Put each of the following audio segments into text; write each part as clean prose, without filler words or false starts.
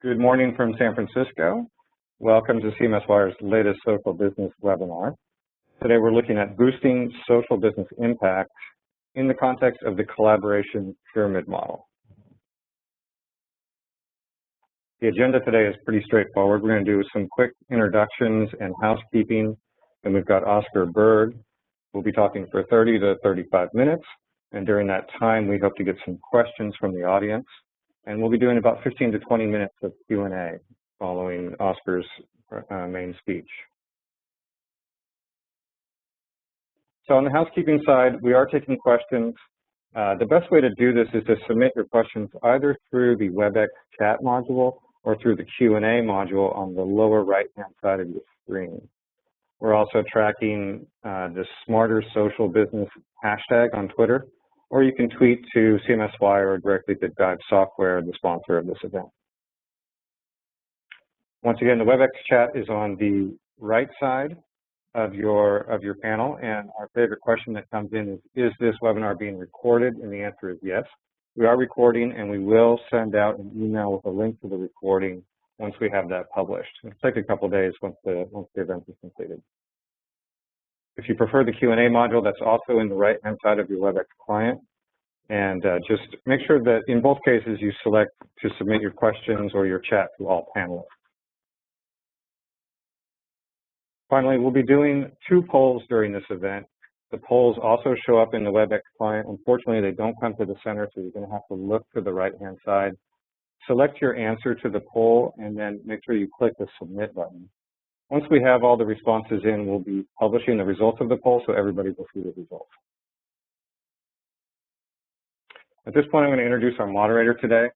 Good morning from San Francisco. Welcome to CMS Wire's latest social business webinar. Today we're looking at boosting social business impact in the context of the collaboration pyramid model. The agenda today is pretty straightforward. We're going to do some quick introductions and housekeeping, and we've got Oscar Berg. We'll be talking for 30 to 35 minutes, and during that time we hope to get some questions from the audience. And we'll be doing about 15 to 20 minutes of Q&A following Oscar's main speech. So on the housekeeping side, we are taking questions. The best way to do this is to submit your questions either through the WebEx chat module or through the Q&A module on the lower right-hand side of your screen. We're also tracking the Smarter Social Business hashtag on Twitter, or you can tweet to CMS Wire or directly to Jive Software, the sponsor of this event. Once again, the WebEx chat is on the right side of your panel, and our favorite question that comes in is this webinar being recorded? And the answer is yes. We are recording, and we will send out an email with a link to the recording once we have that published. It'll take a couple of days once the event is completed. If you prefer the Q&A module, that's also in the right-hand side of your WebEx client. And just make sure that in both cases you select to submit your questions or your chat to all panelists. Finally, we'll be doing 2 polls during this event. The polls also show up in the WebEx client. Unfortunately, they don't come to the center, so you're going to have to look to the right-hand side. Select your answer to the poll, and then make sure you click the Submit button. Once we have all the responses in, we'll be publishing the results of the poll so everybody will see the results. At this point, I'm going to introduce our moderator today.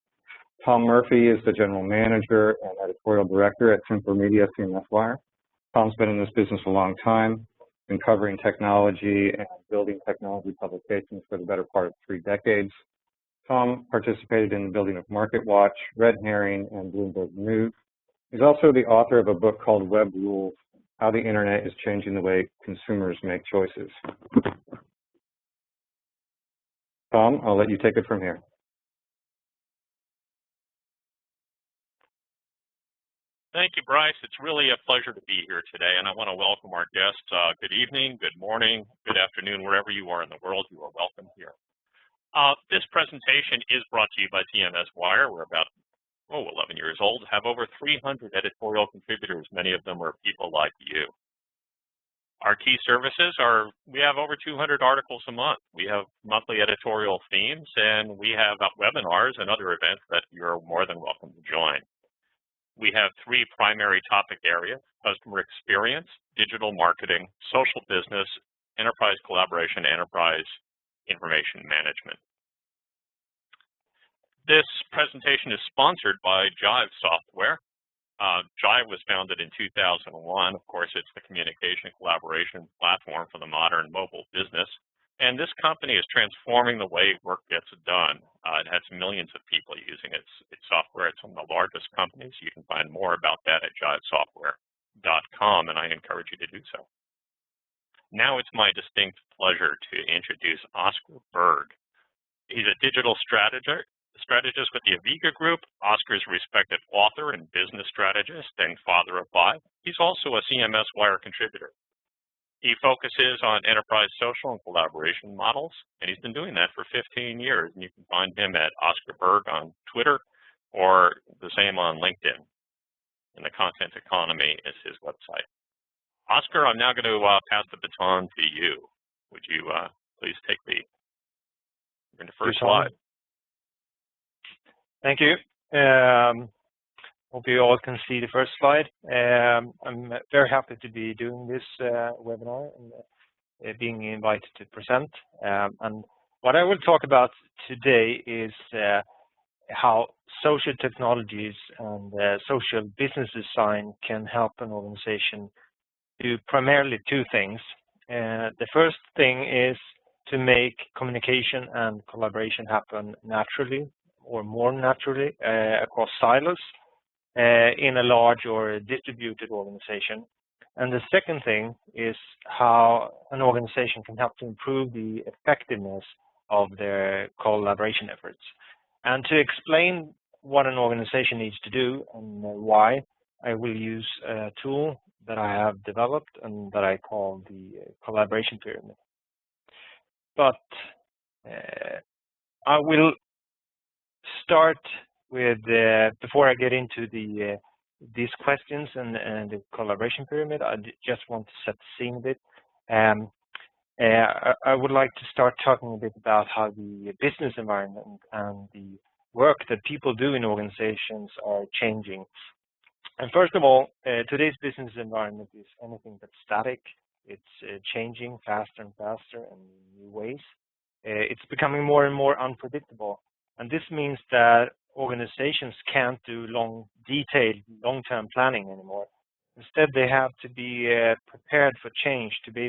Tom Murphy is the General Manager and Editorial Director at Simple Media CMS Wire. Tom's been in this business a long time, been covering technology and building technology publications for the better part of 3 decades. Tom participated in the building of MarketWatch, Red Herring, and Bloomberg News. He's also the author of a book called Web Rules: How the Internet is Changing the Way Consumers Make Choices. Tom, I'll let you take it from here. Thank you, Bryce. It's really a pleasure to be here today, and I want to welcome our guests. Good evening, good morning, good afternoon, wherever you are in the world, you are welcome here. This presentation is brought to you by CMS Wire. We're about 11 years old, have over 300 editorial contributors. Many of them are people like you. Our key services are, we have over 200 articles a month. We have monthly editorial themes, and we have webinars and other events that you're more than welcome to join. We have 3 primary topic areas: customer experience, digital marketing, social business, enterprise collaboration, enterprise information management. This presentation is sponsored by Jive Software. Jive was founded in 2001. Of course, it's the communication collaboration platform for the modern mobile business. And this company is transforming the way work gets done. It has millions of people using its software. It's one of the largest companies. You can find more about that at jivesoftware.com, and I encourage you to do so. Now it's my distinct pleasure to introduce Oscar Berg. He's a digital strategist with the Aviga Group. Oscar is a respected author and business strategist and father of 5. He's also a CMS Wire contributor. He focuses on enterprise social and collaboration models, and he's been doing that for 15 years. And you can find him at Oscar Berg on Twitter or the same on LinkedIn. And the Content Economy is his website. Oscar, I'm now going to pass the baton to you. Would you please take the first slide? Thank you. Hope you all can see the first slide. I'm very happy to be doing this webinar and being invited to present. And what I will talk about today is how social technologies and social business design can help an organization do primarily 2 things. The first thing is to make communication and collaboration happen naturally or more naturally across silos in a large or distributed organization. And the second thing is how an organization can help to improve the effectiveness of their collaboration efforts. And to explain what an organization needs to do and why, I will use a tool that I have developed and that I call the collaboration pyramid. But I will start with, before I get into these questions and the collaboration pyramid, I just want to set the scene a bit. I would like to start talking a bit about how the business environment and the work that people do in organizations are changing. And first of all, today's business environment is anything but static. It's changing faster and faster in new ways. It's becoming more and more unpredictable. And this means that organizations can't do detailed long-term planning anymore. Instead, they have to be prepared for change to be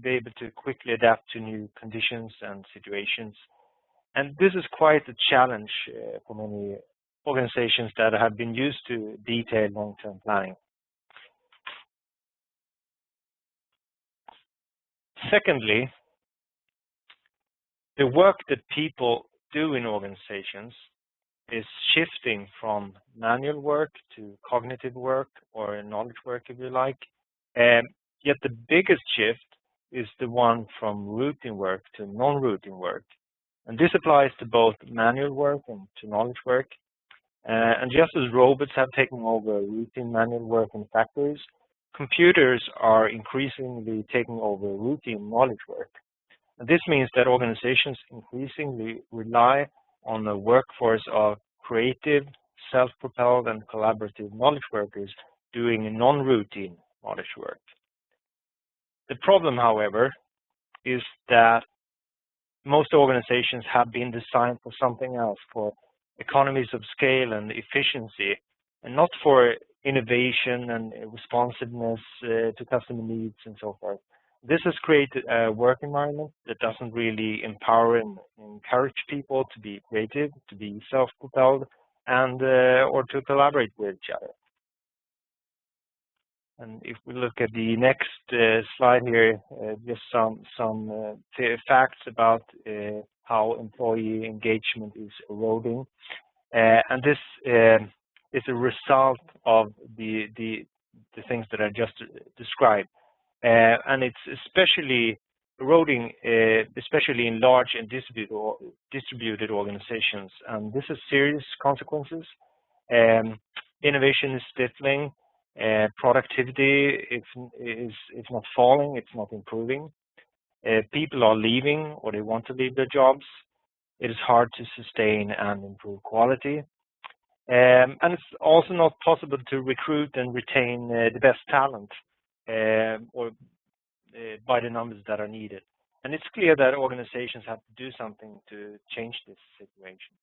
able to quickly adapt to new conditions and situations. And this is quite a challenge for many organizations that have been used to detailed long-term planning. Secondly, the work that people do in organizations is shifting from manual work to cognitive work or knowledge work, if you like. Yet the biggest shift is the one from routine work to non-routine work. And this applies to both manual work and to knowledge work. And just as robots have taken over routine manual work in factories, computers are increasingly taking over routine knowledge work. And this means that organizations increasingly rely on a workforce of creative, self-propelled, and collaborative knowledge workers doing non-routine knowledge work. The problem, however, is that most organizations have been designed for something else, for economies of scale and efficiency, and not for innovation and responsiveness to customer needs and so forth. This has created a work environment that doesn't really empower and encourage people to be creative, to be self-propelled, and or to collaborate with each other. And if we look at the next slide here, just some facts about how employee engagement is eroding, and this is a result of the things that I just described. And it's especially eroding, especially in large and distributed organizations. And this has serious consequences. Innovation is stifling. Productivity is not falling. It's not improving. People are leaving, or they want to leave their jobs. It is hard to sustain and improve quality. And it's also not possible to recruit and retain the best talent. Or by the numbers that are needed. And it's clear that organizations have to do something to change this situation.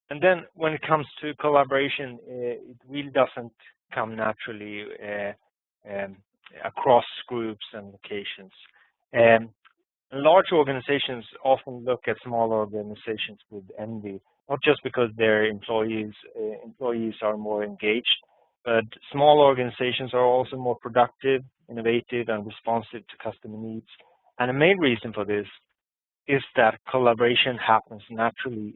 And then when it comes to collaboration, it really doesn't come naturally across groups and locations. Large organizations often look at small organizations with envy, not just because their employees are more engaged, but small organizations are also more productive, innovative, and responsive to customer needs. And the main reason for this is that collaboration happens naturally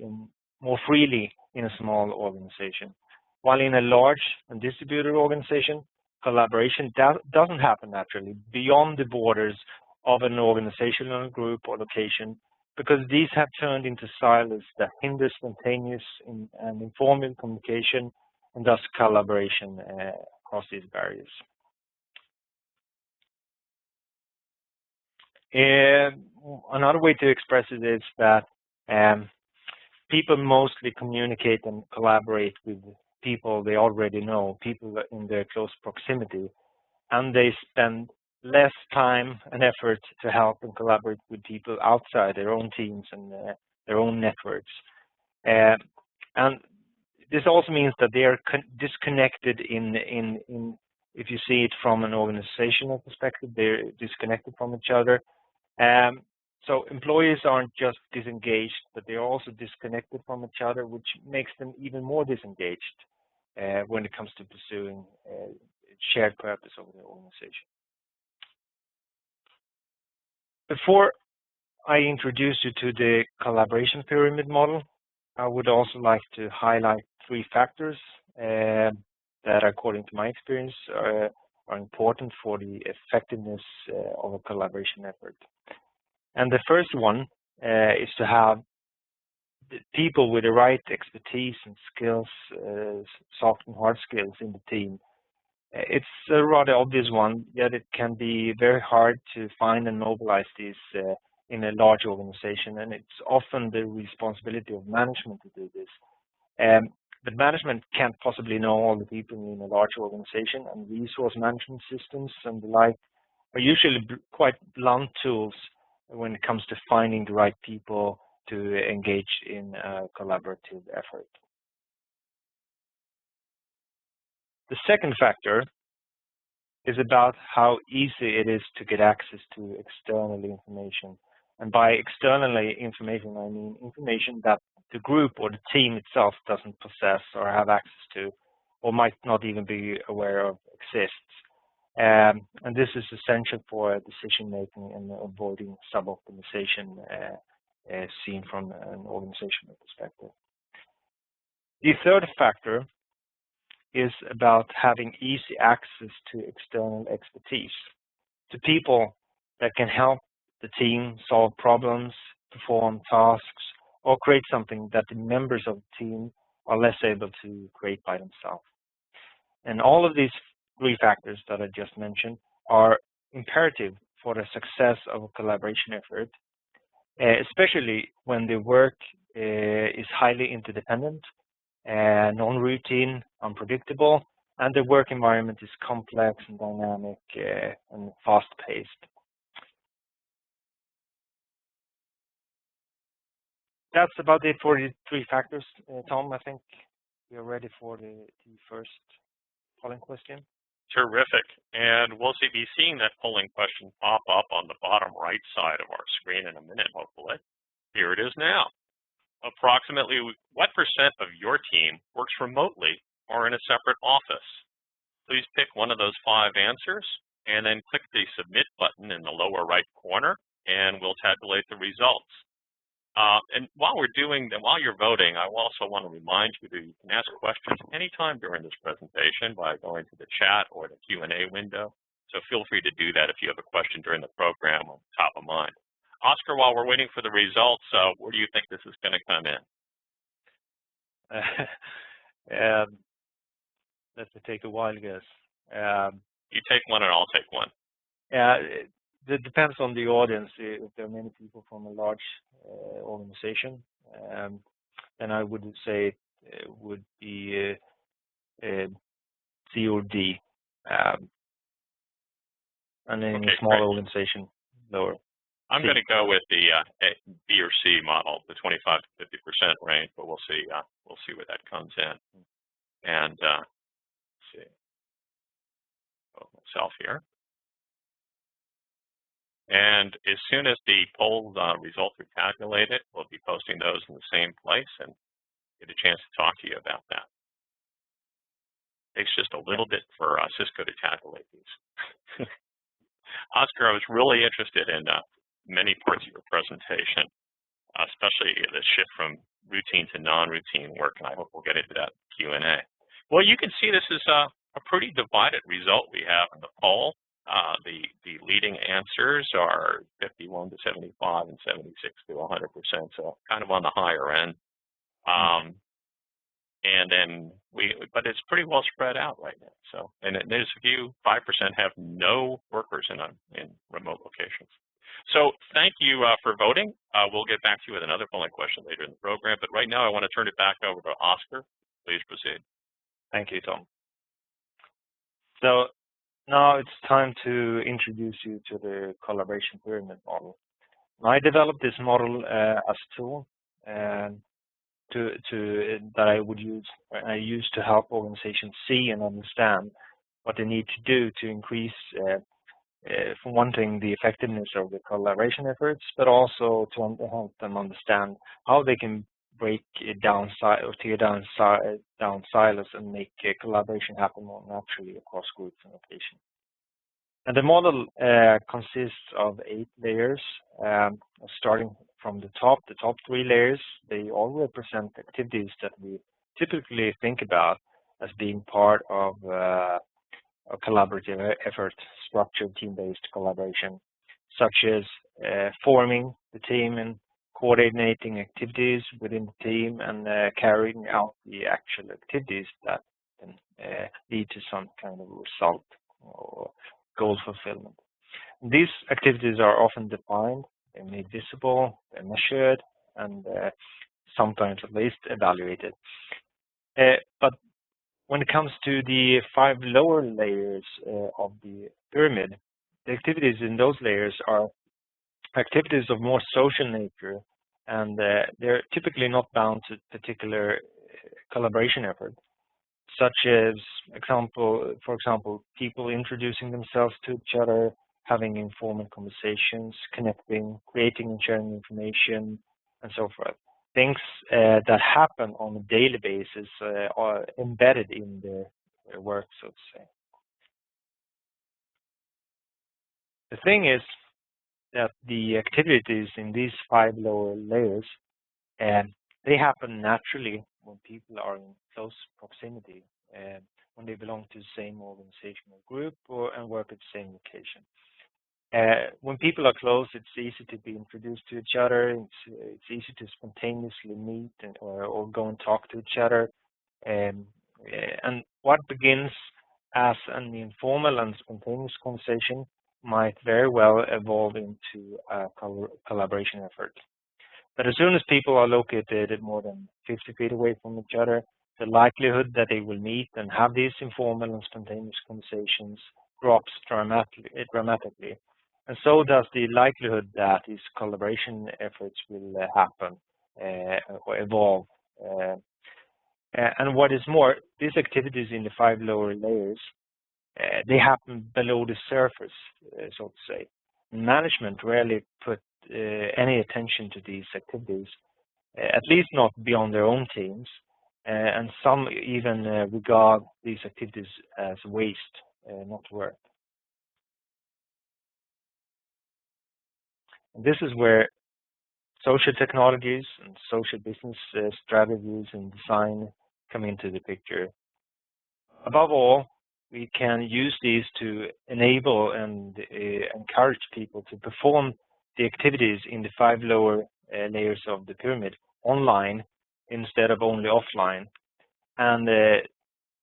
more freely in a small organization. While in a large and distributed organization, collaboration doesn't happen naturally beyond the borders of an organizational group or location, because these have turned into silos that hinder spontaneous and informal communication, and thus collaboration across these barriers. Another way to express it is that people mostly communicate and collaborate with people they already know, people in their close proximity, and they spend less time and effort to help and collaborate with people outside their own teams and their own networks. And this also means that they are disconnected if you see it from an organizational perspective, they're disconnected from each other. So employees aren't just disengaged, but they're also disconnected from each other, which makes them even more disengaged when it comes to pursuing shared purpose of the organization. Before I introduce you to the collaboration pyramid model, I would also like to highlight 3 factors that, according to my experience, are important for the effectiveness of a collaboration effort. And the first one is to have the people with the right expertise and skills, soft and hard skills in the team. It's a rather obvious one, yet it can be very hard to find and mobilize these in a large organization, and it's often the responsibility of management to do this. But management can't possibly know all the people in a large organization, and resource management systems and the like are usually quite blunt tools when it comes to finding the right people to engage in a collaborative effort. The second factor is about how easy it is to get access to external information. And by external information, I mean information that the group or the team itself doesn't possess or have access to, or might not even be aware of exists. And this is essential for decision making and avoiding sub-optimization seen from an organizational perspective. The third factor is about having easy access to external expertise, to people that can help the team solve problems, perform tasks, or create something that the members of the team are less able to create by themselves. And all of these 3 factors that I just mentioned are imperative for the success of a collaboration effort, especially when the work is highly interdependent, non-routine, unpredictable, and the work environment is complex and dynamic and fast-paced. That's about it for the 3 factors. Tom, I think we are ready for the first polling question. Terrific. And we'll be seeing that polling question pop up on the bottom right side of our screen in a minute, hopefully. Here it is now. Approximately what % of your team works remotely or in a separate office? Please pick one of those 5 answers and then click the submit button in the lower right corner, and we'll tabulate the results. And while you're voting, I also want to remind you that you can ask questions anytime during this presentation by going to the chat or the Q&A window. So feel free to do that if you have a question during the program on top of mind. Oscar, while we're waiting for the results, where do you think this is going to come in? Let me take a wild guess. You take one and I'll take one. It depends on the audience. If there are many people from a large organization, then I would say it would be C or D. And in a small organization, lower. I'm going to go with the B or C model, the 25 to 50% range, but we'll see. We'll see where that comes in. And let's see. Myself here. And as soon as the poll results are tabulated, we'll be posting those in the same place and get a chance to talk to you about that. Takes just a little bit for Cisco to tabulate these. Oscar, I was really interested in many parts of your presentation, especially the shift from routine to non-routine work, and I hope we'll get into that Q&A. Well, you can see this is a pretty divided result we have in the poll. The leading answers are 51 to 75 and 76 to 100%, so kind of on the higher end. And then but it's pretty well spread out right now. So, and there's a few, 5% have no workers in remote locations. So thank you for voting. We'll get back to you with another polling question later in the program, but right now I want to turn it back over to Oscar. Please proceed. Thank you, Tom. So now it's time to introduce you to the collaboration pyramid model. I developed this model as a tool that I use to help organizations see and understand what they need to do to increase, for one thing, the effectiveness of the collaboration efforts, but also to help them understand how they can break it down or tear down silos and make collaboration happen more naturally across groups and locations. And the model consists of 8 layers, starting from the top 3 layers, they all represent activities that we typically think about as being part of a collaborative effort, structured team-based collaboration, such as forming the team and coordinating activities within the team and carrying out the actual activities that can lead to some kind of result or goal fulfillment. These activities are often defined, they're made visible, they're measured, and sometimes at least evaluated. But when it comes to the 5 lower layers of the pyramid, the activities in those layers are activities of more social nature, and they're typically not bound to particular collaboration effort, such as, for example, people introducing themselves to each other, having informal conversations, connecting, creating and sharing information, and so forth. Things that happen on a daily basis are embedded in their work, so to say. The thing is that the activities in these 5 lower layers, they happen naturally when people are in close proximity, when they belong to the same organizational group and work at the same location. When people are close, it's easy to be introduced to each other. It's easy to spontaneously meet or go and talk to each other. And what begins as an informal and spontaneous conversation might very well evolve into a collaboration effort. But as soon as people are located more than 50 feet away from each other, the likelihood that they will meet and have these informal and spontaneous conversations drops dramatically. And so does the likelihood that these collaboration efforts will happen or evolve. And what is more, these activities in the 5 lower layers, they happen below the surface, so to say. Management rarely put any attention to these activities, at least not beyond their own teams, and some even regard these activities as waste, not work. And this is where social technologies and social business strategies and design come into the picture. Above all, we can use these to enable and encourage people to perform the activities in the 5 lower layers of the pyramid online instead of only offline, and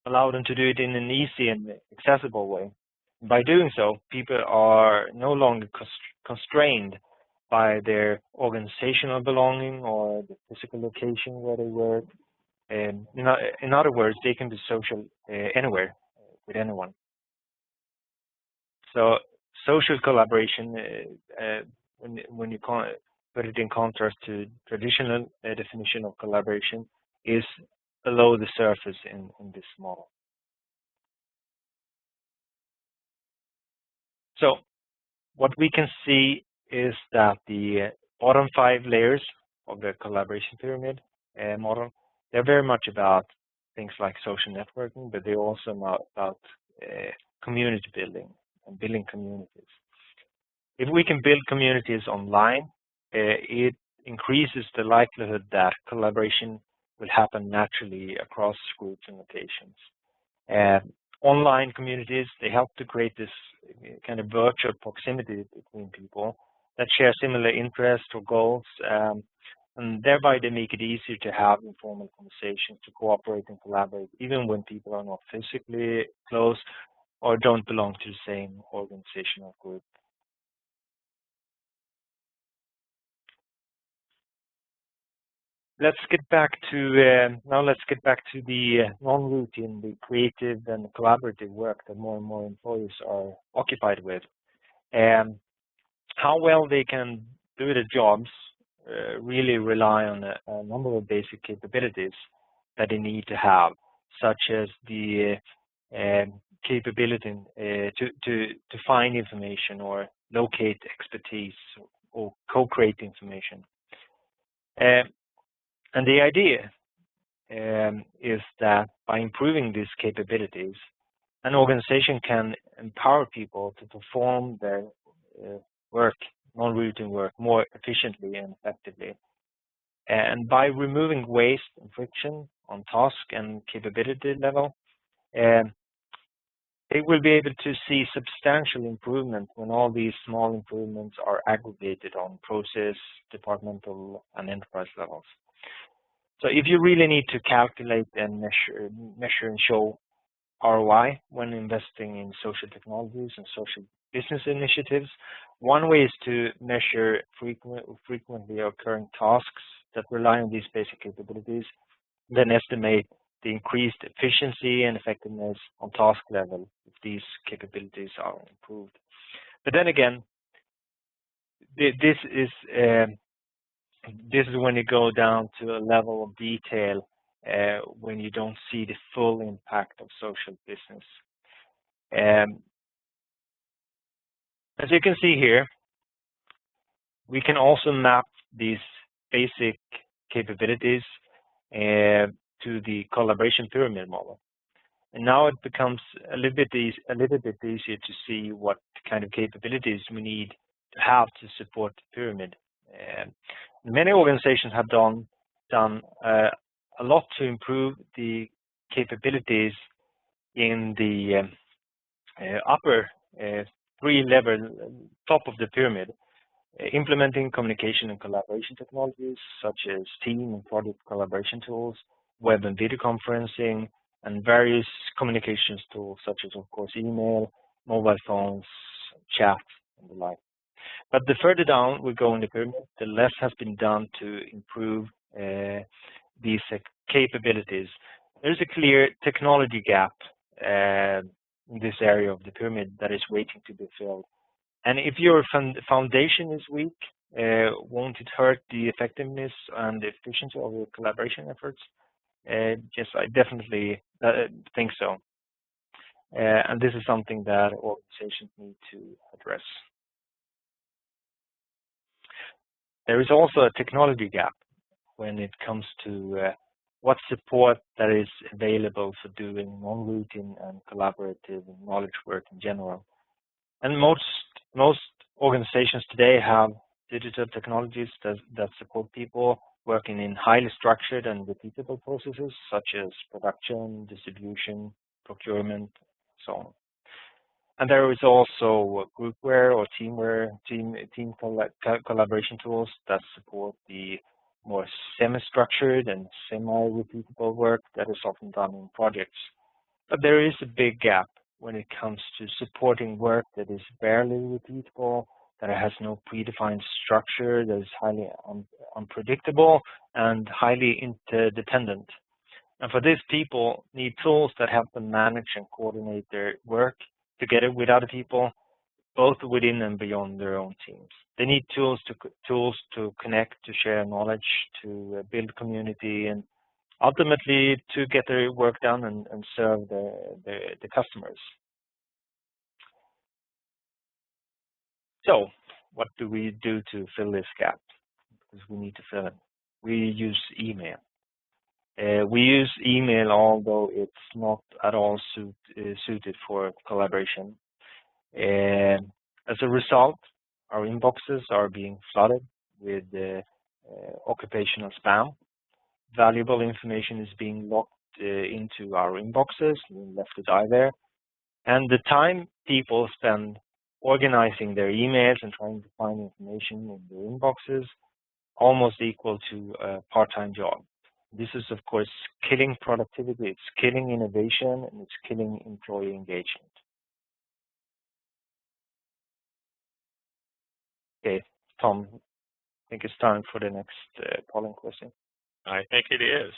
allow them to do it in an easy and accessible way. By doing so, people are no longer constrained by their organizational belonging or the physical location where they work. In other words, they can be social anywhere with anyone. So social collaboration, when you put it in contrast to traditional definition of collaboration, is below the surface in this model. So what we can see is that the bottom 5 layers of the collaboration pyramid model, they're very much about things like social networking, but they're also about community building and building communities. If we can build communities online, it increases the likelihood that collaboration will happen naturally across groups and locations. Online communities, they help to create this kind of virtual proximity between people that share similar interests or goals, and thereby they make it easier to have informal conversations, to cooperate and collaborate, even when people are not physically close or don't belong to the same organizational group. Let's get back to the non-routine, the creative and collaborative work that more and more employees are occupied with, and how well they can do their jobs really rely on a number of basic capabilities that they need to have, such as the capability to find information or locate expertise or co-create information. And the idea is that by improving these capabilities, an organization can empower people to perform their work non-routine work more efficiently and effectively. And by removing waste and friction on task and capability level, they will be able to see substantial improvement when all these small improvements are aggregated on process, departmental, and enterprise levels. So if you really need to calculate and measure and show ROI when investing in social technologies and social business initiatives, one way is to measure frequently occurring tasks that rely on these basic capabilities, then estimate the increased efficiency and effectiveness on task level if these capabilities are improved. But then again, this is when you go down to a level of detail when you don't see the full impact of social business. As you can see here, we can also map these basic capabilities to the collaboration pyramid model. And now it becomes a little bit easier to see what kind of capabilities we need to have to support the pyramid. Many organizations have done a lot to improve the capabilities in the upper top of the pyramid, implementing communication and collaboration technologies such as team and project collaboration tools, web and video conferencing, and various communications tools such as, of course, email, mobile phones, chat, and the like. But the further down we go in the pyramid, the less has been done to improve these capabilities. There's a clear technology gap in this area of the pyramid that is waiting to be filled. And if your foundation is weak, won't it hurt the effectiveness and the efficiency of your collaboration efforts? Yes, I definitely think so. And this is something that organizations need to address. There is also a technology gap when it comes to what support that is available for doing non-routine and collaborative knowledge work in general. And most organizations today have digital technologies that support people working in highly structured and repeatable processes such as production, distribution, procurement, so on. And there is also groupware or team collaboration tools that support the more semi-structured and semi-repeatable work that is often done in projects. But there is a big gap when it comes to supporting work that is barely repeatable, that has no predefined structure, that is highly unpredictable and highly interdependent. And for this, people need tools that help them manage and coordinate their work together with other people, both within and beyond their own teams. They need tools to connect, to share knowledge, to build community, and ultimately to get their work done and serve the customers. So what do we do to fill this gap? Because we need to fill it. We use email. We use email, although it's not at all suited for collaboration. As a result, our inboxes are being flooded with occupational spam. Valuable information is being locked into our inboxes and left to die there. And the time people spend organizing their emails and trying to find information in their inboxes almost equal to a part-time job. This is, of course, killing productivity, it's killing innovation, and it's killing employee engagement. Okay, Tom, I think it's time for the next polling question. I think it is.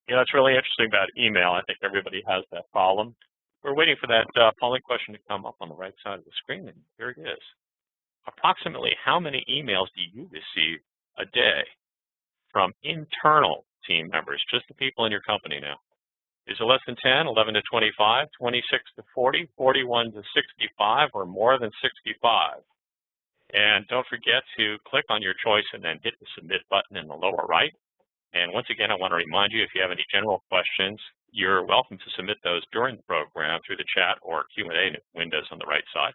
Yeah, it's really interesting about email. I think everybody has that problem. We're waiting for that polling question to come up on the right side of the screen, and here it is. Approximately how many emails do you receive a day from internal team members, just the people in your company now? Is it less than 10, 11 to 25, 26 to 40, 41 to 65, or more than 65? And don't forget to click on your choice and then hit the submit button in the lower right. And once again, I want to remind you, if you have any general questions, you're welcome to submit those during the program through the chat or Q&A windows on the right side.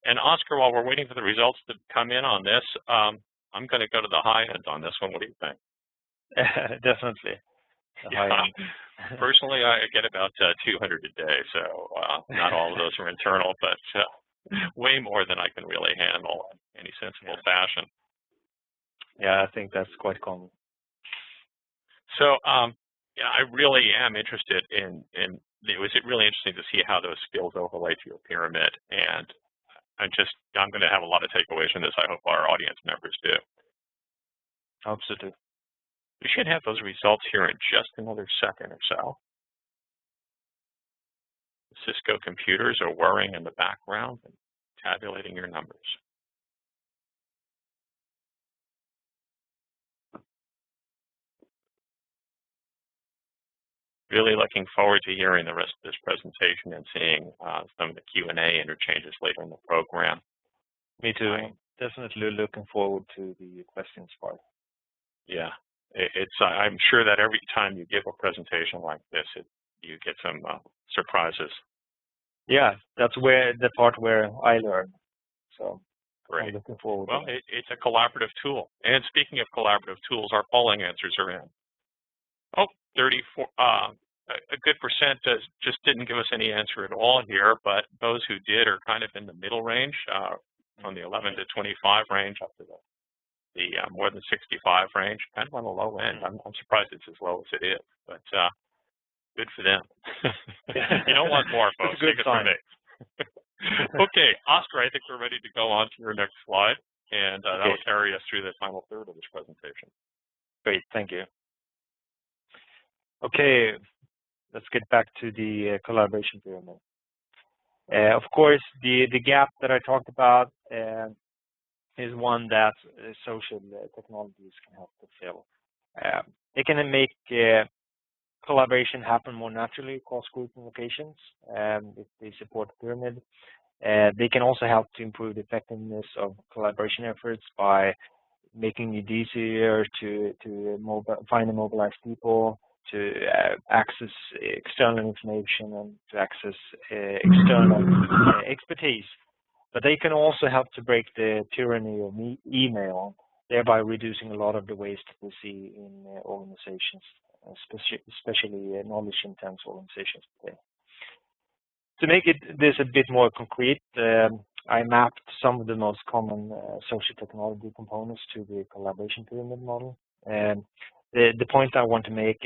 And Oscar, while we're waiting for the results to come in on this, I'm going to go to the high end on this one. What do you think? Definitely. Yeah. Personally, I get about 200 a day, so not all of those are internal, but way more than I can really handle in any sensible fashion. Yeah, I think that's quite common. So, yeah, I really am interested in it was really interesting to see how those skills overlay to your pyramid, and I'm going to have a lot of takeaways from this. I hope our audience members do. Hope so too. We should have those results here in just another second or so. Cisco computers are whirring in the background and tabulating your numbers. Really looking forward to hearing the rest of this presentation and seeing some of the Q&A interchanges later in the program. Me too. Definitely looking forward to the questions part. Yeah, I'm sure that every time you give a presentation like this, you get some surprises. Yeah, that's the part where I learn. So great. I'm looking forward. Well, it's a collaborative tool. And speaking of collaborative tools, our polling answers are in. Oh, 34. A good percent just didn't give us any answer at all here, but those who did are kind of in the middle range, from the 11 to 25 range up to the more than 65 range, kind of on the low end. I'm surprised it's as low as it is, but good for them. You don't want more, folks. Take it from me. Okay, Oscar, I think we're ready to go on to your next slide, and that will carry us through the final third of this presentation. Great, thank you. Okay, let's get back to the collaboration pyramid. Of course, the gap that I talked about is one that social technologies can help to fill. They can make collaboration happen more naturally across group locations if they support the pyramid. They can also help to improve the effectiveness of collaboration efforts by making it easier to find and mobilize people, to access external information, and to access external expertise. But they can also help to break the tyranny of email, thereby reducing a lot of the waste that we see in organizations, especially knowledge-intense organizations today. To make this a bit more concrete, I mapped some of the most common social technology components to the collaboration pyramid model. The point I want to make,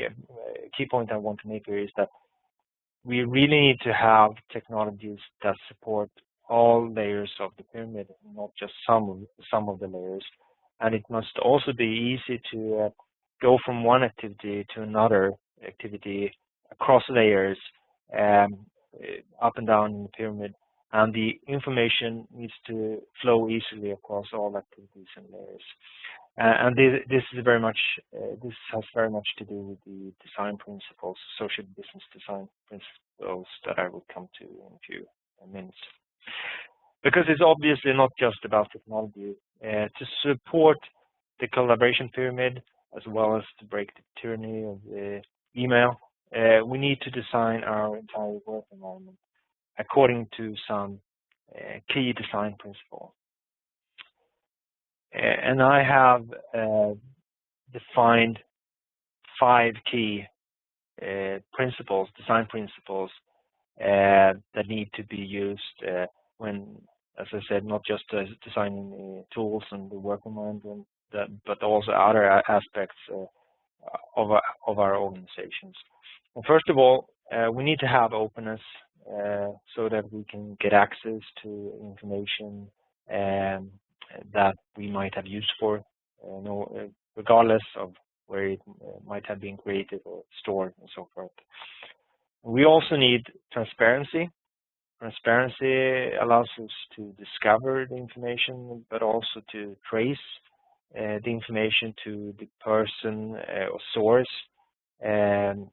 key point I want to make here, is that we really need to have technologies that support all layers of the pyramid, not just some of the layers. And it must also be easy to go from one activity to another activity across layers, up and down in the pyramid. And the information needs to flow easily across all activities and layers. And this has very much to do with the design principles, social business design principles, that I will come to in a few minutes. Because it's obviously not just about technology. To support the collaboration pyramid, as well as to break the tyranny of the email, we need to design our entire work environment according to some key design principles. And I have defined 5 key principles, design principles, that need to be used when, as I said, not just designing tools and the work environment, but also other aspects of our organizations. And first of all, we need to have openness so that we can get access to information that we might have used for, regardless of where it might have been created or stored and so forth. We also need transparency. Transparency allows us to discover the information, but also to trace the information to the person or source, and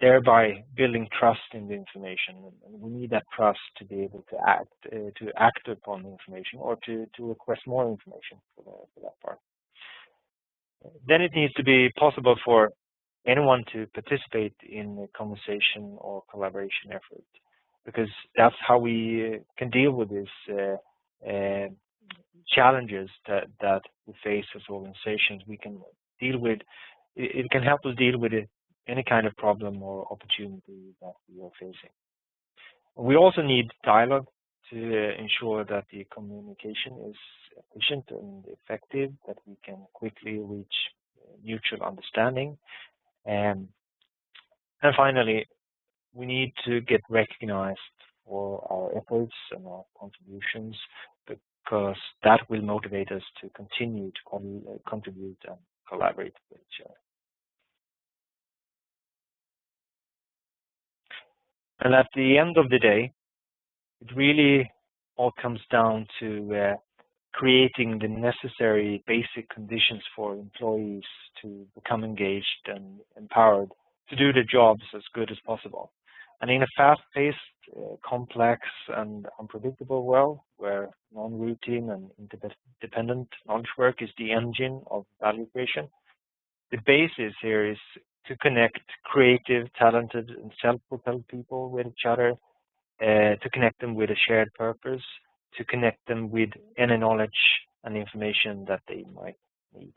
thereby building trust in the information. And we need that trust to be able to act upon the information, or to request more information for that part. Then it needs to be possible for anyone to participate in a conversation or collaboration effort. because that's how we can deal with these challenges that we face as organizations. We can deal with it can help us deal with any kind of problem or opportunity that we are facing. We also need dialogue to ensure that the communication is efficient and effective, that we can quickly reach mutual understanding. And finally, we need to get recognized for our efforts and our contributions, because that will motivate us to continue to contribute and collaborate with each other. And at the end of the day, it really all comes down to creating the necessary basic conditions for employees to become engaged and empowered to do their jobs as good as possible. And in a fast-paced, complex, and unpredictable world, where non-routine and interdependent knowledge work is the engine of value creation, the basis here is to connect creative, talented, and self-propelled people with each other, to connect them with a shared purpose, to connect them with any knowledge and information that they might need.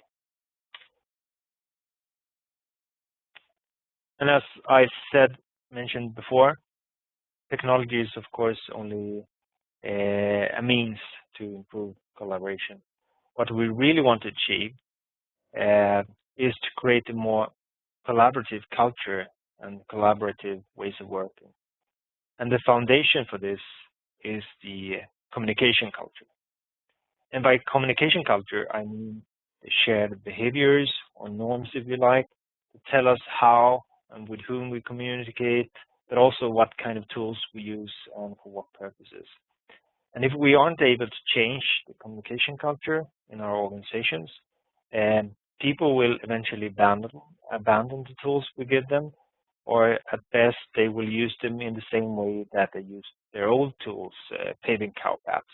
And as I mentioned before, technology is, of course, only a means to improve collaboration. What we really want to achieve is to create a more collaborative culture and collaborative ways of working. And the foundation for this is the communication culture. And by communication culture, I mean the shared behaviors or norms, if you like, to tell us how and with whom we communicate, but also what kind of tools we use and for what purposes. And if we aren't able to change the communication culture in our organizations, people will eventually abandon the tools we give them, or at best they will use them in the same way that they used their old tools, paving cow paths.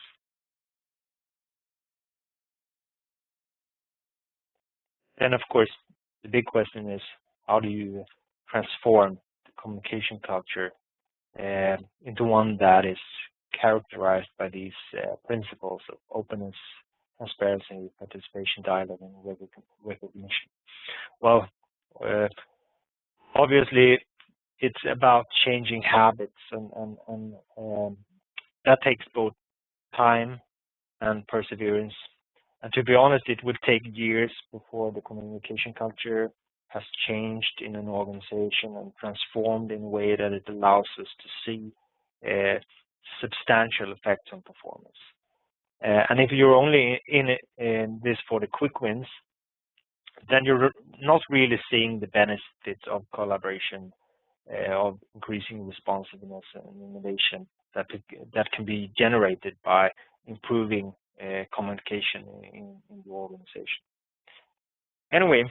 Then, of course, the big question is, how do you transform the communication culture into one that is characterized by these principles of openness, transparency, participation, dialogue, and recognition? Well, obviously, it's about changing habits, and that takes both time and perseverance. And to be honest, it will take years before the communication culture has changed in an organization and transformed in a way that it allows us to see substantial effects on performance. And if you're only in this for the quick wins, then you're not really seeing the benefits of collaboration, of increasing responsiveness and innovation that can be generated by improving communication in the organization. Anyway,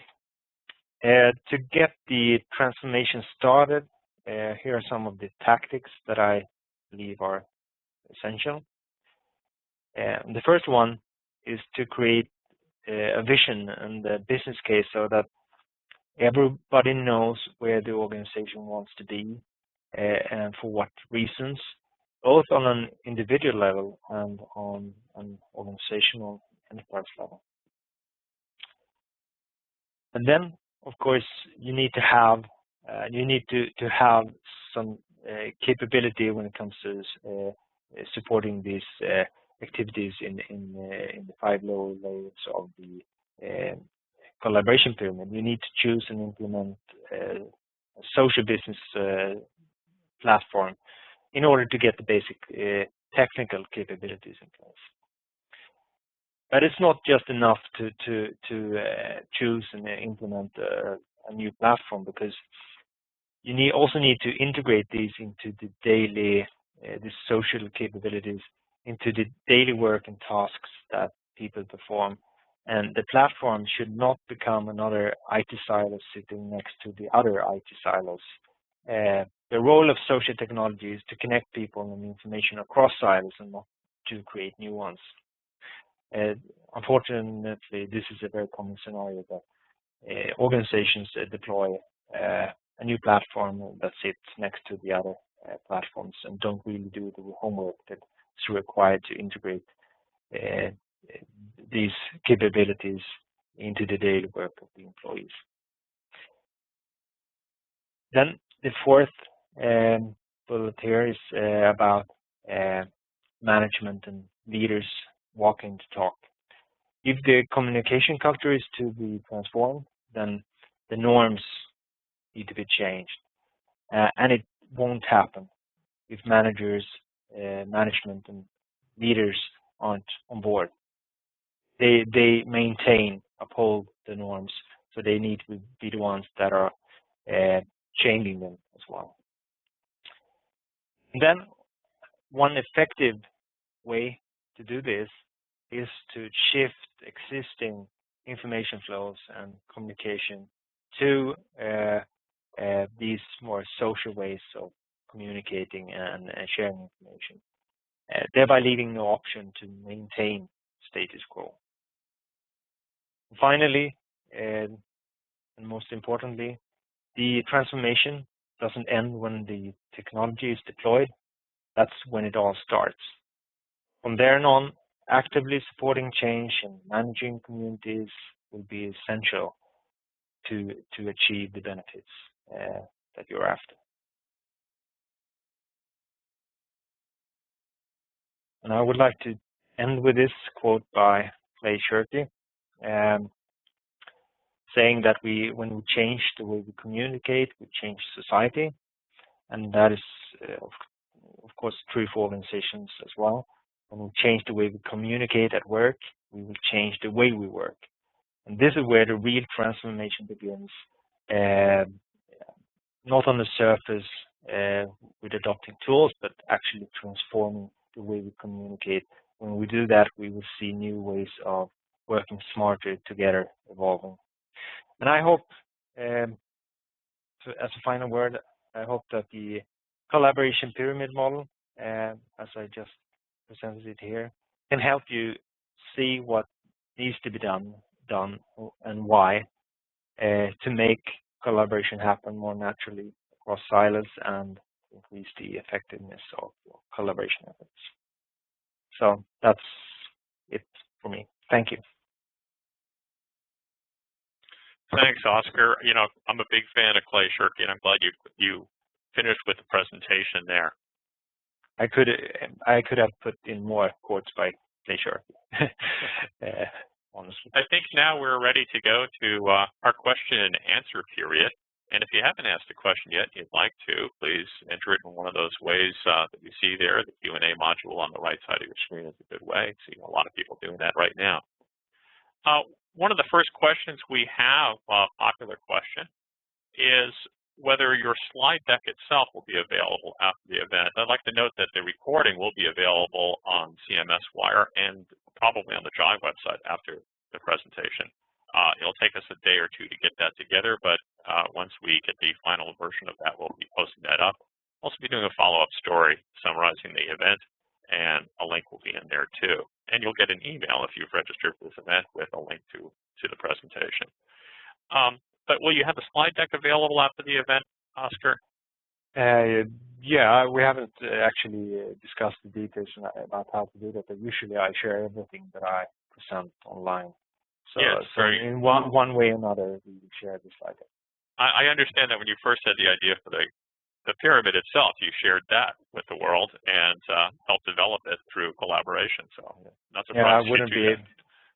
to get the transformation started, here are some of the tactics that I believe are essential. The first one is to create a vision and a business case so that everybody knows where the organization wants to be and for what reasons, both on an individual level and on an organizational enterprise level. And then, of course, you need to have some capability when it comes to supporting these activities in the 5 lower layers of the collaboration pyramid. You need to choose and implement a social business platform in order to get the basic technical capabilities in place. But it's not just enough to choose and implement a new platform, because you also need to integrate these into the daily, the social capabilities, into the daily work and tasks that people perform. And the platform should not become another IT silo sitting next to the other IT silos. The role of social technology is to connect people and information across silos and not to create new ones. Unfortunately, this is a very common scenario that organizations deploy a new platform that sits next to the other platforms and don't really do the homework that's required to integrate these capabilities into the daily work of the employees. Then the fourth bullet here is about management and leaders walking the talk. If the communication culture is to be transformed, then the norms need to be changed. And it won't happen if managers, management and leaders aren't on board. They maintain, uphold the norms, so they need to be the ones that are changing them as well. And then one effective way to do this is to shift existing information flows and communication to these more social ways of communicating and sharing information, thereby leaving no option to maintain status quo. Finally, and most importantly, the transformation doesn't end when the technology is deployed. That's when it all starts. From there on, actively supporting change and managing communities will be essential to achieve the benefits that you're after. And I would like to end with this quote by Clay Shirky, saying that when we change the way we communicate, we change society, and that is, of course, true for organizations as well. When we change the way we communicate at work, we will change the way we work. And this is where the real transformation begins, not on the surface with adopting tools, but actually transforming the way we communicate. When we do that, we will see new ways of working smarter together, evolving. And I hope, so as a final word, I hope that the collaboration pyramid model, as I just presented it here, can help you see what needs to be done and why to make collaboration happen more naturally across silos and increase the effectiveness of collaboration efforts. So that's it for me. Thank you. Thanks, Oscar. You know, I'm a big fan of Clay Shirky, and I'm glad you finished with the presentation there. I could have put in more quotes by Clay Shirky, honestly. I think now we're ready to go to our question and answer period. And if you haven't asked a question yet, you'd like to, please enter it in one of those ways that you see there. The Q&A module on the right side of your screen is a good way. I see a lot of people doing that right now. One of the first questions we have, a popular question, is whether your slide deck itself will be available after the event. I'd like to note that the recording will be available on CMS Wire and probably on the Jive website after the presentation. It'll take us a day or two to get that together, but once we get the final version of that, we'll be posting that up. We'll also be doing a follow-up story summarizing the event, and a link will be in there too. And you'll get an email if you've registered for this event with a link to the presentation. But will you have the slide deck available after the event, Oscar? Yeah, we haven't actually discussed the details about how to do that, but usually I share everything that I present online. So, yes, so in one way or another, we share the slide deck. I understand that when you first had the idea for the pyramid itself, you shared that with the world and helped develop it through collaboration. So not surprised.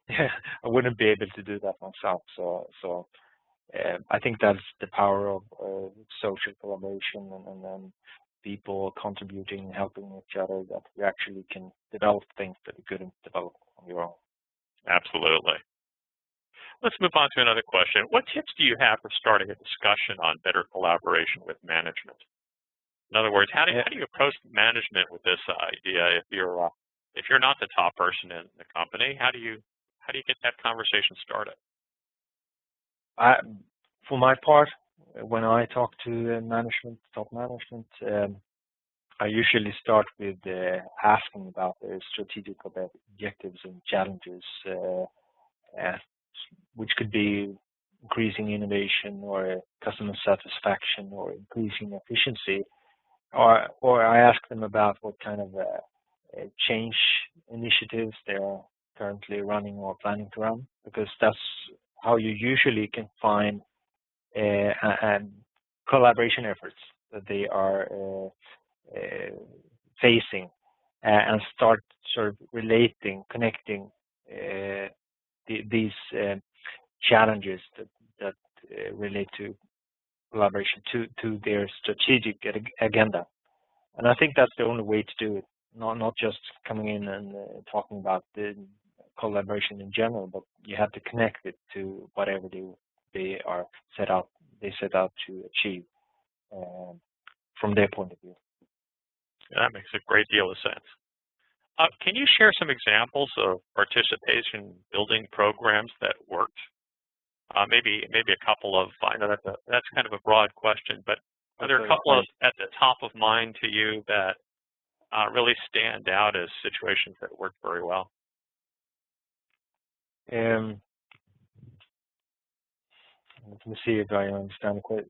Yeah, I wouldn't be able to do that myself. So I think that's the power of social collaboration and people contributing, helping each other, that we actually can develop things that you couldn't develop on your own. Absolutely. Let's move on to another question. What tips do you have for starting a discussion on better collaboration with management? In other words, how do you approach management with this idea? If you're not the top person in the company, how do you get that conversation started? For my part, when I talk to top management, I usually start with asking about their strategic objectives and challenges, which could be increasing innovation or customer satisfaction or increasing efficiency. or I ask them about what kind of change initiatives they are currently running or planning to run, because that's how you usually can find collaboration efforts that they are facing, and start sort of connecting these challenges that relate to collaboration to their strategic agenda. And I think that's the only way to do it, not just coming in and talking about the collaboration in general, but you have to connect it to whatever they set out to achieve from their point of view. That makes a great deal of sense. Can you share some examples of participation building programs that worked? Maybe a couple of, I know that's kind of a broad question, but are there a couple of at the top of mind to you that really stand out as situations that worked very well? Let me see if I understand quite.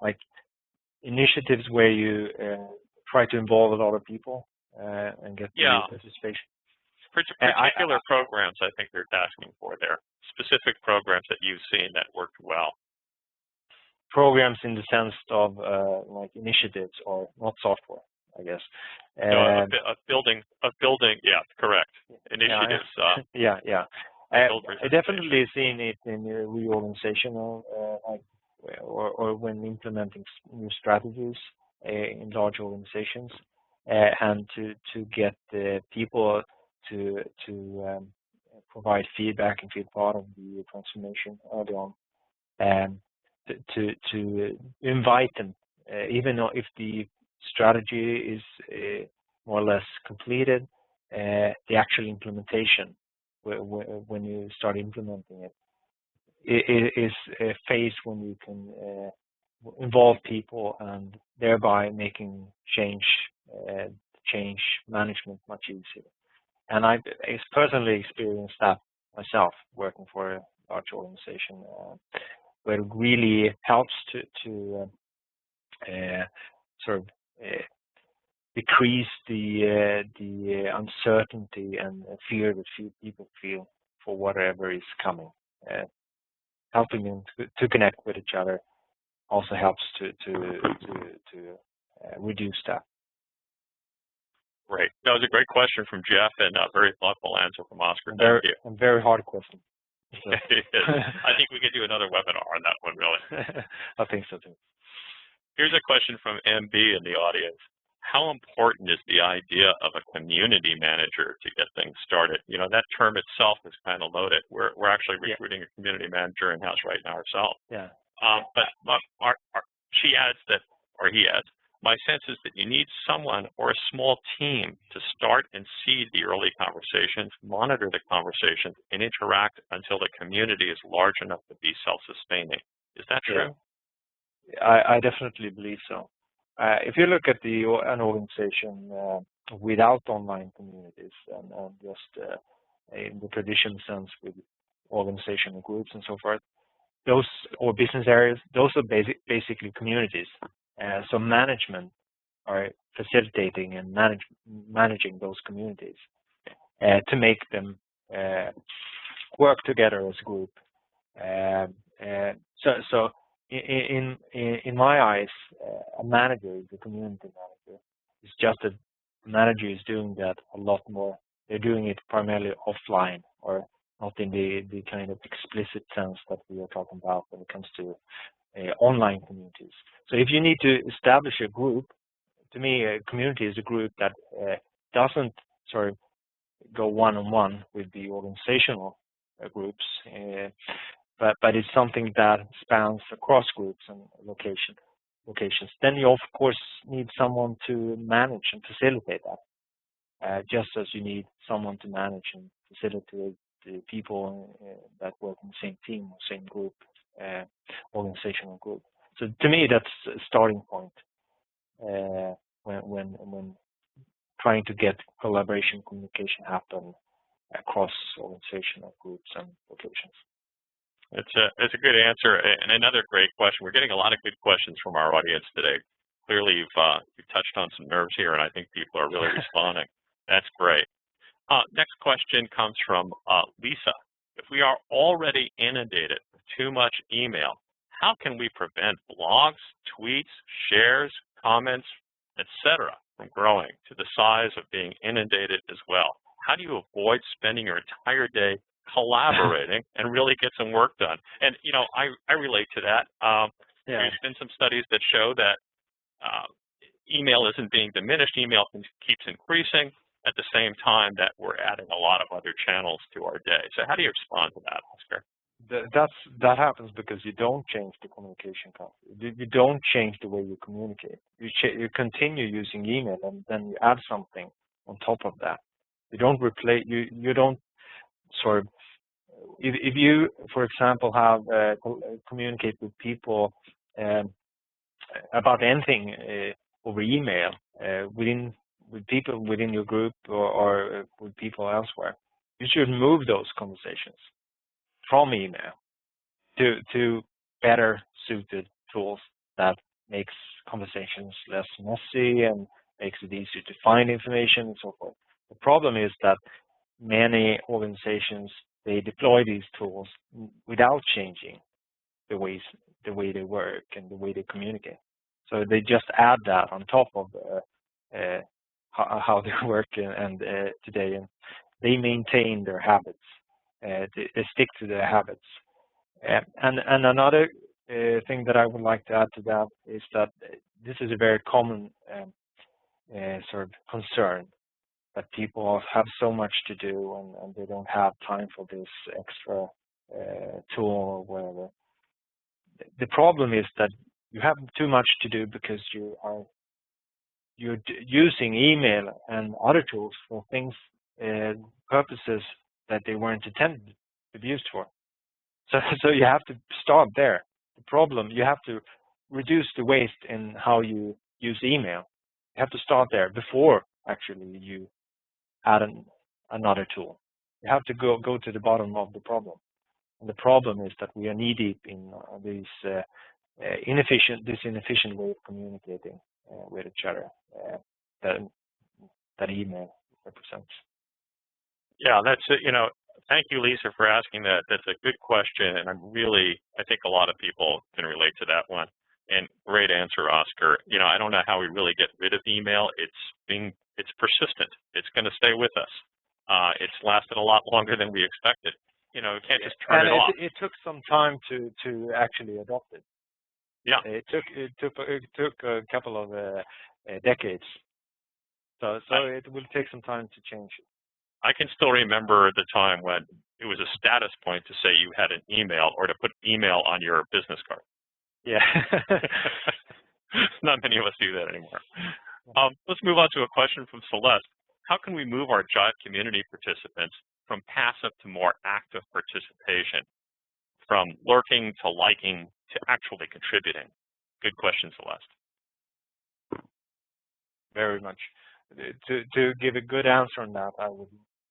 Like initiatives where you try to involve a lot of people and get participation. Particular programs, I think they're asking for there. Specific programs that you've seen that worked well. Programs in the sense of like initiatives, or not software, I guess. No, of building. Yeah, correct. Initiatives. I definitely seen it in reorganization, or when implementing new strategies in large organizations, and to get the people to provide feedback and feel part of the transformation early on, and to invite them, even though if the strategy is more or less completed, the actual implementation, when you start implementing it, is a phase when you can involve people and thereby making change management much easier. And I personally experienced that myself, working for a large organization, where it really helps to sort of decrease the uncertainty and fear that people feel for whatever is coming. Helping them to connect with each other also helps to reduce that. Great. That was a great question from Jeff, and a very thoughtful answer from Oscar. Thank you. A very hard question. So. I think we could do another webinar on that one, really. I think so too. Here's a question from MB in the audience. How important is the idea of a community manager to get things started? You know, that term itself is kind of loaded. We're actually recruiting a community manager in-house right now ourselves. Yeah. But she adds that, or he adds, my sense is that you need someone or a small team to start and seed the early conversations, monitor the conversations, and interact until the community is large enough to be self-sustaining. Is that true? Yeah. I definitely believe so. If you look at an organization without online communities and just in the traditional sense with organizational groups and so forth, those, or business areas, those are basically communities. So management are facilitating and managing those communities to make them work together as a group. So in my eyes, a manager is a community manager. It's just that the manager is doing that a lot more. They're doing it primarily offline, or not in the kind of explicit sense that we are talking about when it comes to online communities. So if you need to establish a group, to me, a community is a group that doesn't sort of go one-on-one with the organizational groups, but it's something that spans across groups and locations. Then you, of course, need someone to manage and facilitate that, just as you need someone to manage and facilitate the people that work in the same team or same group, organizational group. So to me, that's a starting point when trying to get collaboration, communication happen across organizational groups and locations. It's a good answer, and another great question. We're getting a lot of good questions from our audience today. Clearly, you've touched on some nerves here, and I think people are really responding. That's great. Next question comes from Lisa. If we are already inundated with too much email, how can we prevent blogs, tweets, shares, comments, etc., from growing to the size of being inundated as well? How do you avoid spending your entire day collaborating and really get some work done? And, you know, I relate to that. There's been some studies that show that email isn't being diminished. Email keeps increasing at the same time that we're adding a lot of other channels to our day. So how do you respond to that, Oscar? That happens because you don't change the communication concept. You don't change the way you communicate. You continue using email, and then you add something on top of that. You don't replace. You don't sort of. If you, for example, have communicate with people about anything over email with people within your group or with people elsewhere, you should move those conversations from email to better suited tools that makes conversations less messy and makes it easier to find information and so forth. The problem is that many organizations, they deploy these tools without changing the way they work and the way they communicate. So they just add that on top of how they work and today, and they maintain their habits. They stick to their habits. And another thing that I would like to add to that is that this is a very common sort of concern, that people have so much to do and they don't have time for this extra tool or whatever. The problem is that you have too much to do because you're using email and other tools for things, purposes that they weren't intended to be used for. So you have to start there. The problem, you have to reduce the waste in how you use email. You have to start there before actually you add another tool. You have to go to the bottom of the problem. And the problem is that we are knee-deep in this inefficient way of communicating with each other that email represents. Yeah, that's it. You know, thank you, Lisa, for asking that. That's a good question, and I think a lot of people can relate to that one. And great answer, Oscar. You know, I don't know how we really get rid of email. It's persistent. It's going to stay with us. It's lasted a lot longer than we expected. You know, you can't just turn it off. It took some time to actually adopt it. Yeah. It took a couple of decades. So it will take some time to change it. I can still remember the time when it was a status point to say you had an email or to put email on your business card. Yeah. Not many of us do that anymore. Let's move on to a question from Celeste. How can we move our Jive community participants from passive to more active participation, from lurking to liking to actually contributing? Good question, Celeste. Very much. To give a good answer on that, I would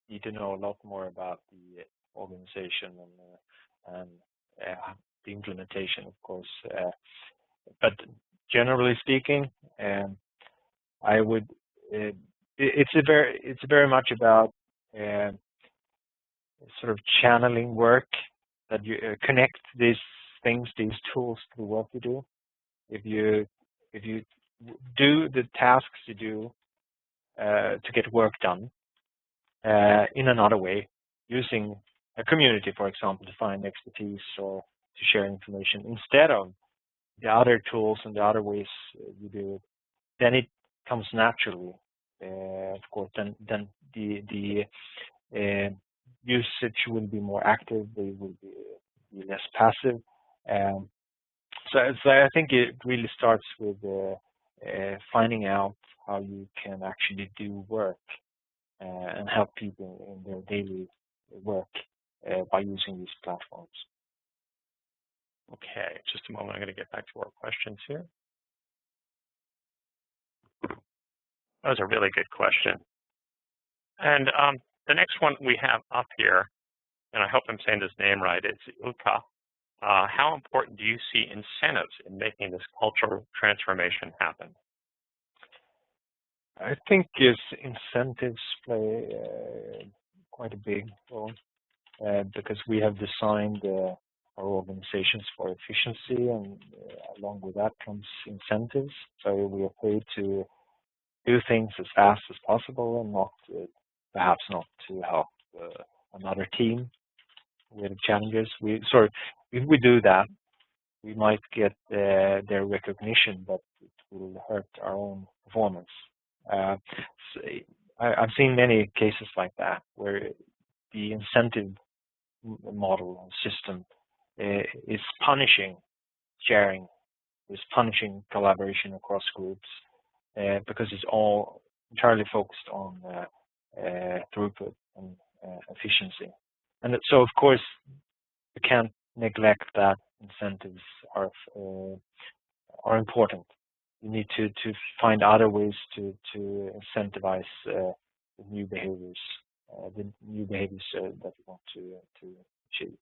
need to know a lot more about the organization and the implementation, of course. But generally speaking, I would. It's very much about sort of channeling work, that you connect these things, these tools to the work you do. If you do the tasks you do to get work done in another way, using a community, for example, to find expertise or to share information instead of the other tools and the other ways you do it, then it comes naturally. Of course, then the usage will be more active. They will be less passive. So I think it really starts with finding out how you can actually do work and help people in their daily work by using these platforms. Okay, just a moment. I'm going to get back to our questions here. That was a really good question. And the next one we have up here, and I hope I'm saying this name right, it's Uka. How important do you see incentives in making this cultural transformation happen? I think incentives play quite a big role because we have designed our organizations for efficiency, and along with that comes incentives. So we are paid to do things as fast as possible and not perhaps not to help another team with challenges. If we do that, we might get their recognition, but it will hurt our own performance. So I've seen many cases like that where the incentive model and system is punishing sharing, is punishing collaboration across groups because it's all entirely focused on throughput and efficiency. And so, of course, we can't neglect that incentives are important. You need to find other ways to incentivize the new behaviors that you want to achieve.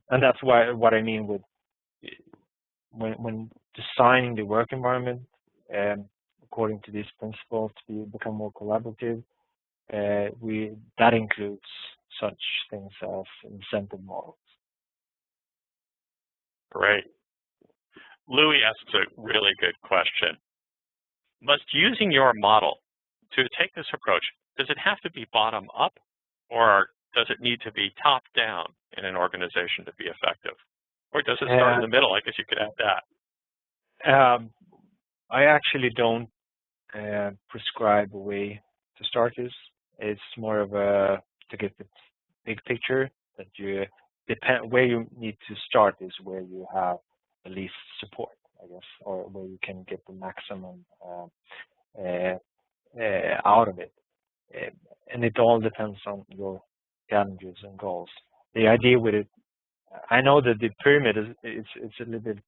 And that's what I mean with when designing the work environment according to these principles to become more collaborative. That includes such things as incentive models. Great. Louis asks a really good question. Must using your model to take this approach, does it have to be bottom up, or does it need to be top down in an organization to be effective? Or does it start in the middle? I guess you could add that. I actually don't prescribe a way to start this. It's more of to get the big picture that where you need to start is where you have the least support, I guess, or where you can get the maximum out of it. And it all depends on your challenges and goals. The idea with it, I know that the pyramid is a little bit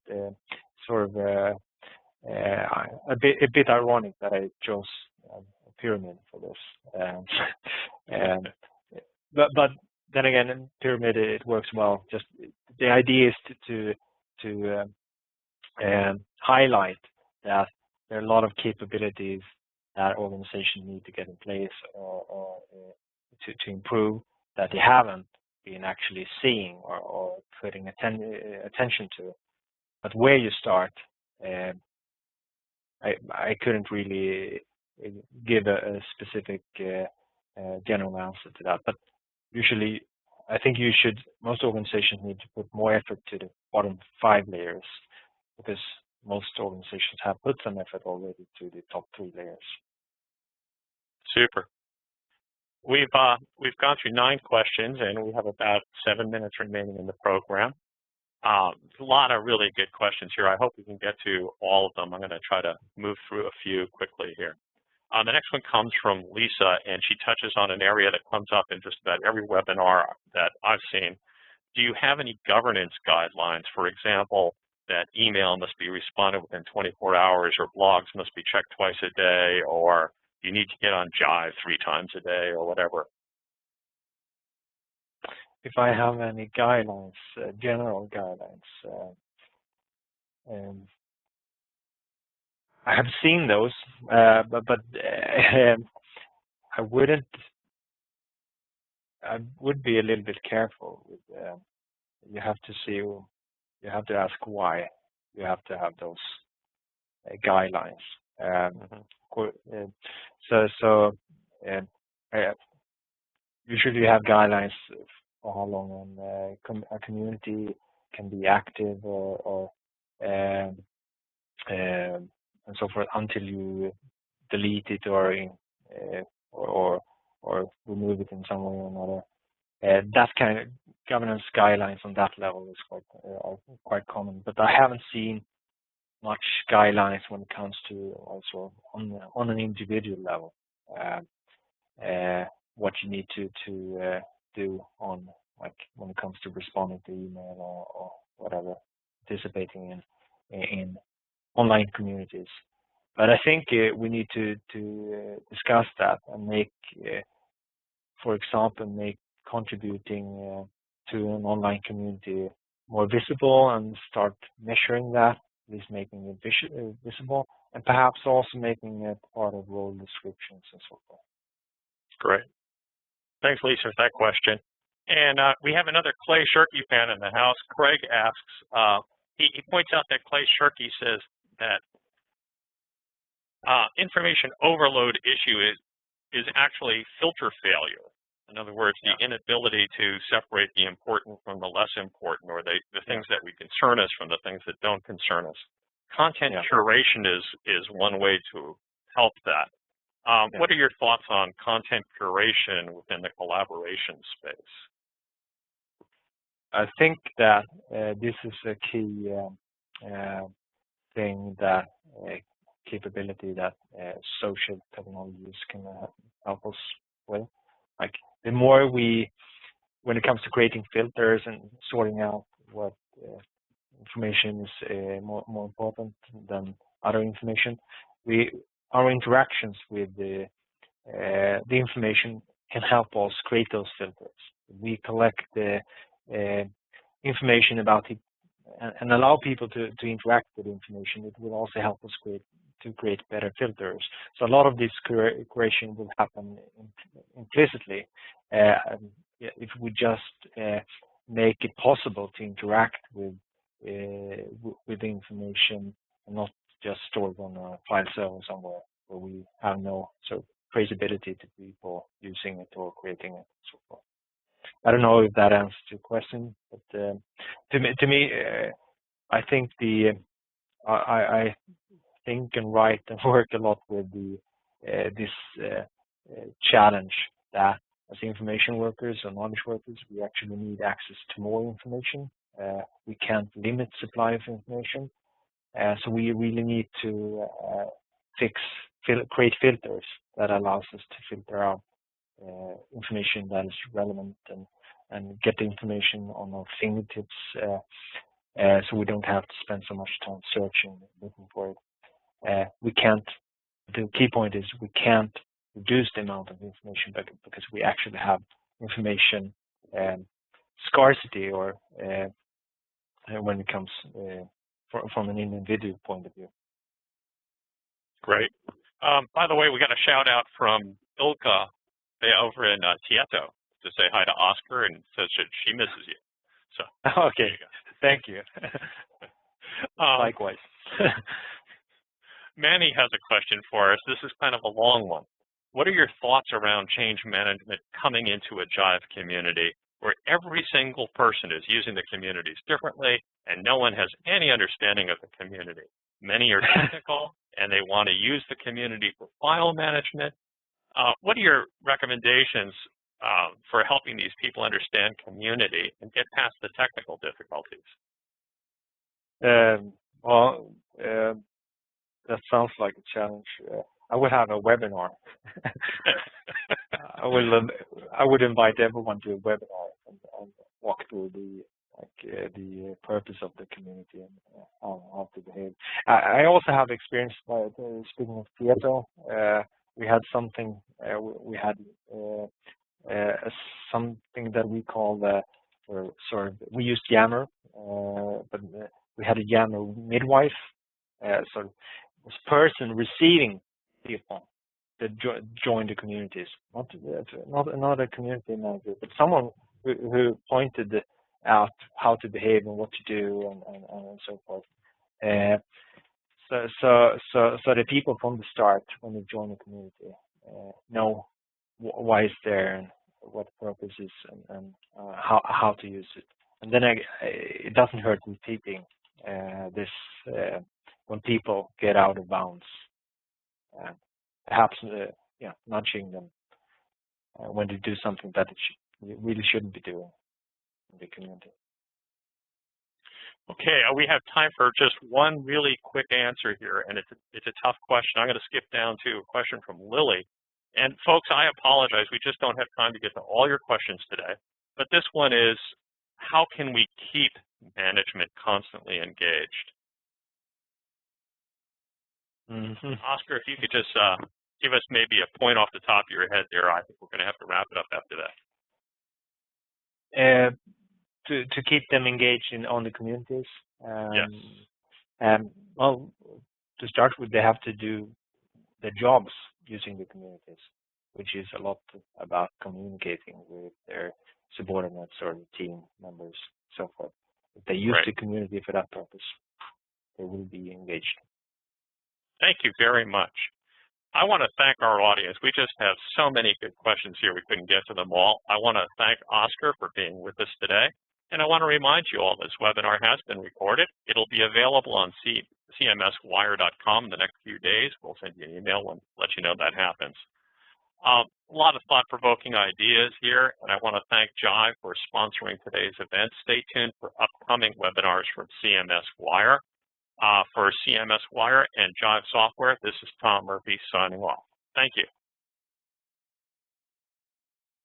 sort of a bit ironic that I chose a pyramid for this. But then again, in pyramid it works well. Just the idea is to highlight that there are a lot of capabilities that organizations need to get in place or to improve that they haven't been actually seeing or putting attention to. But where you start, I couldn't really give a specific general answer to that. But usually, I think most organizations need to put more effort to the bottom 5 layers because most organizations have put some effort already to the top 3 layers. Super. We've gone through 9 questions, and we have about 7 minutes remaining in the program. A lot of really good questions here. I hope we can get to all of them. I'm going to try to move through a few quickly here. The next one comes from Lisa, and she touches on an area that comes up in just about every webinar that I've seen. Do you have any governance guidelines? For example, that email must be responded within 24 hours, or blogs must be checked twice a day, or you need to get on Jive 3 times a day, or whatever. If I have any guidelines, general guidelines, I have seen those, but I would be a little bit careful with. You have to see. You have to ask why you have to have those guidelines. Usually you have guidelines for how long a community can be active and so forth until you delete it or remove it in some way or another. That kind of governance guidelines on that level is quite common, but I haven't seen much guidelines when it comes to also on an individual level what you need to do on, like, when it comes to responding to email or whatever, participating in online communities. But I think we need to discuss that and make, for example, contributing to an online community more visible and start measuring that at least making it visible, and perhaps also making it part of role descriptions and so forth. Great. Thanks, Lisa, for that question. And we have another Clay Shirky fan in the house. Craig asks, he points out that Clay Shirky says that information overload issue is actually filter failure. In other words, the inability to separate the important from the less important, or the things that would concern us from the things that don't concern us. Content curation is one way to help that. What are your thoughts on content curation within the collaboration space? I think that this is a key thing, that capability that social technologies can help us with. Like, the more when it comes to creating filters and sorting out what information is more important than other information, our interactions with the information can help us create those filters. We collect the information about it and allow people to interact with the information. It will also help us create better filters. So a lot of this curation will happen implicitly if we just make it possible to interact with the information and not just store it on a file server somewhere where we have no sort of traceability to people using it or creating it and so forth. I don't know if that answers your question, but to me, I think I think and write and work a lot with this challenge that as information workers or knowledge workers, we actually need access to more information. We can't limit supply of information, so we really need to create filters that allows us to filter out information that is relevant and get the information on our fingertips, so we don't have to spend so much time searching, looking for it. The key point is we can't reduce the amount of information because we actually have information scarcity, or when it comes from an individual point of view. Great. By the way, we got a shout out from Ilka over in Tieto to say hi to Oscar, and says that she misses you. So okay, thank you. Likewise. Manny has a question for us. This is kind of a long one. What are your thoughts around change management coming into a Jive community where every single person is using the communities differently and no one has any understanding of the community? Many are technical and they want to use the community for file management. What are your recommendations for helping these people understand community and get past the technical difficulties? That sounds like a challenge. I would have a webinar. I would invite everyone to a webinar and walk through the purpose of the community and how to behave. I also have experience by speaking of Tieto. We had something. We had something that we call we used Yammer, but we had a Yammer midwife. So this person receiving people that joined the communities, not a community manager, but someone who pointed out how to behave and what to do and so forth. So the people from the start, when they join the community, know why it's there and what the purpose is and how to use it. And then it doesn't hurt repeating this when people get out of bounds. Perhaps nudging them when they do something that they really shouldn't be doing in the community. Okay, we have time for just one really quick answer here, and it's a tough question. I'm going to skip down to a question from Lily. And folks, I apologize. We just don't have time to get to all your questions today. But this one is, how can we keep management constantly engaged? Oscar, if you could just give us maybe a point off the top of your head there, I think we're going to have to wrap it up after that. To keep them engaged on the communities. Yes. Well, to start with, they have to do their jobs using the communities, which is a lot about communicating with their subordinates or the team members, so forth. If they use the community for that purpose, they will be engaged. Thank you very much. I want to thank our audience. We just have so many good questions here. We couldn't get to them all. I want to thank Oscar for being with us today. And I want to remind you all this webinar has been recorded. It'll be available on cmswire.com in the next few days. We'll send you an email and let you know that happens. A lot of thought-provoking ideas here, and I want to thank Jive for sponsoring today's event. Stay tuned for upcoming webinars from CMS Wire. For CMS Wire and Jive Software, this is Tom Murphy signing off. Thank you.